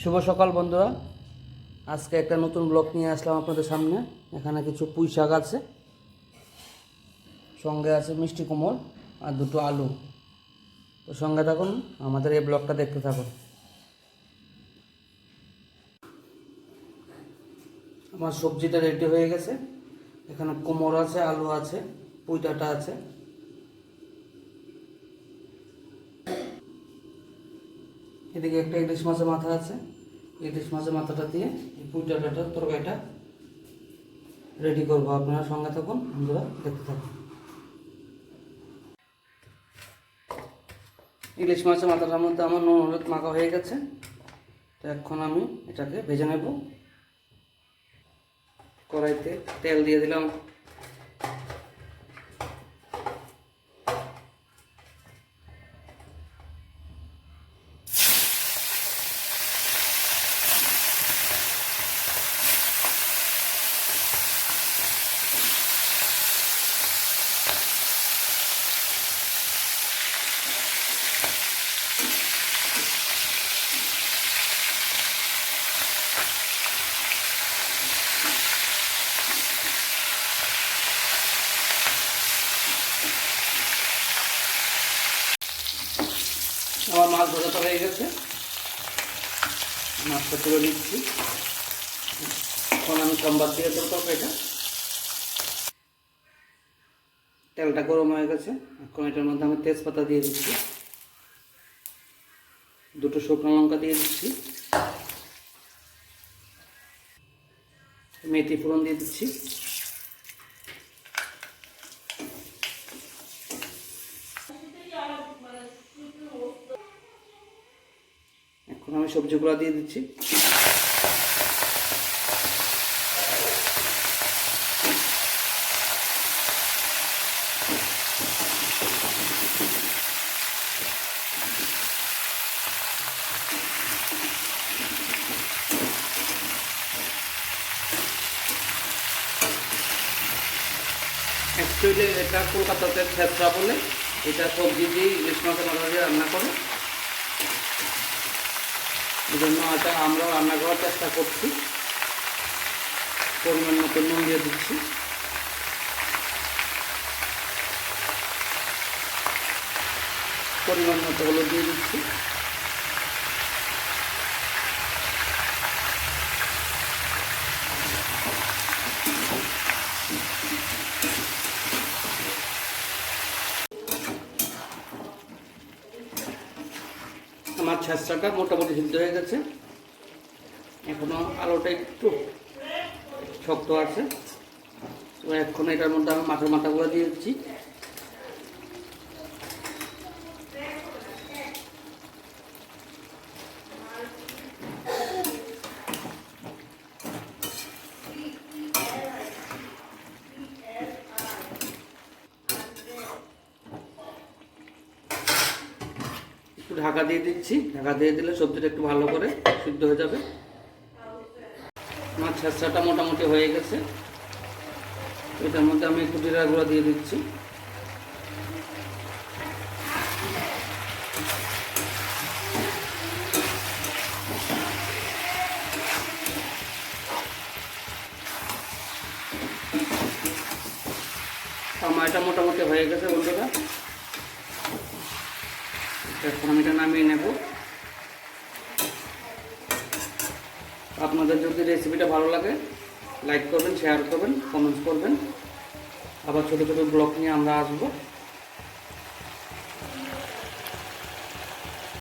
শুভ সকাল বন্ধুরা, আজকে একটা নতুন ব্লগ নিয়ে আসলাম আপনাদের সামনে। এখানে কিছু পুঁই শাক আছে, সঙ্গে আছে মিষ্টি কুমড় আর দুটো আলু। তো সঙ্গে থাকুন, আমাদের এই ব্লগটা দেখতে থাকুন। আমার সবজিটা রেডি হয়ে গেছে। এখানে কুমড় আছে, আলু আছে, পুঁই ডাঁটা আছে। এদিকে একটা ইলিশ মাছের মাথা আছে। ইলিশ মাছের মাথাটা দিয়ে এই পুঁই ডাঁটাটার তরকারিটা রেডি করবো। আপনারা সঙ্গে থাকুন বন্ধুরা, দেখতে থাকুন। ইলিশ মাছের মাথাটার মধ্যে আমার নুন হলুদ মাখা হয়ে গেছে। তো এখন আমি এটাকে ভেজে নেব। কড়াইতে তেল দিয়ে দিলাম। আমার মাছ ভাজাটা হয়ে গেছে, মাছটা তুলে নিচ্ছি। এখন আমি সম্বাদ দিয়ে দেবো এটা। তেলটা গরম হয়ে গেছে, এখন এটার মধ্যে আমি তেজপাতা দিয়ে দিচ্ছি, দুটো শুকনো লঙ্কা দিয়ে দিচ্ছি, মেথি ফোড়ন দিয়ে দিচ্ছি, এখন আমি সবজিগুলো দিয়ে দিচ্ছি। অ্যাকচুয়ালি এটা কলকাতাতে ছেঁচড়া বলে। এটা সবজি দিয়ে ইলিশ মাছের মাথা দিয়ে রান্না করে, এই জন্য এটা আমরাও রান্না করার চেষ্টা করছি। পরিমাণ মতো নুন দিয়ে দিচ্ছি, পরিমাণ মতো হলুদ দিয়ে দিচ্ছি। আমার ছেঁচড়াটা মোটামুটি সিদ্ধ হয়ে গেছে, এখনো আলুটা একটু শক্ত আছে। তো এখন এটার মধ্যে আমি মাছের মাথাগুলো দিয়ে দিচ্ছি। একটু ঢাকা দিয়ে দিচ্ছি, ঢাকা দিয়ে দিলে সবজিটা একটু ভালো করে সিদ্ধ হয়ে যাবে। আমার ছেঁচড়াটা মোটামুটি হয়ে গেছে, এটার মধ্যে আমি একটু জিরা গুঁড়া দিয়ে দিচ্ছি। আমার এটা মোটামুটি হয়ে গেছে বন্ধুরা, এখন আমি এটা নামিয়ে নেব। আপনাদের যদি রেসিপিটা ভালো লাগে লাইক করবেন, শেয়ার করবেন, কমেন্টস করবেন। আবার ছোটো ছোটো ব্লগ নিয়ে আমরা আসবো।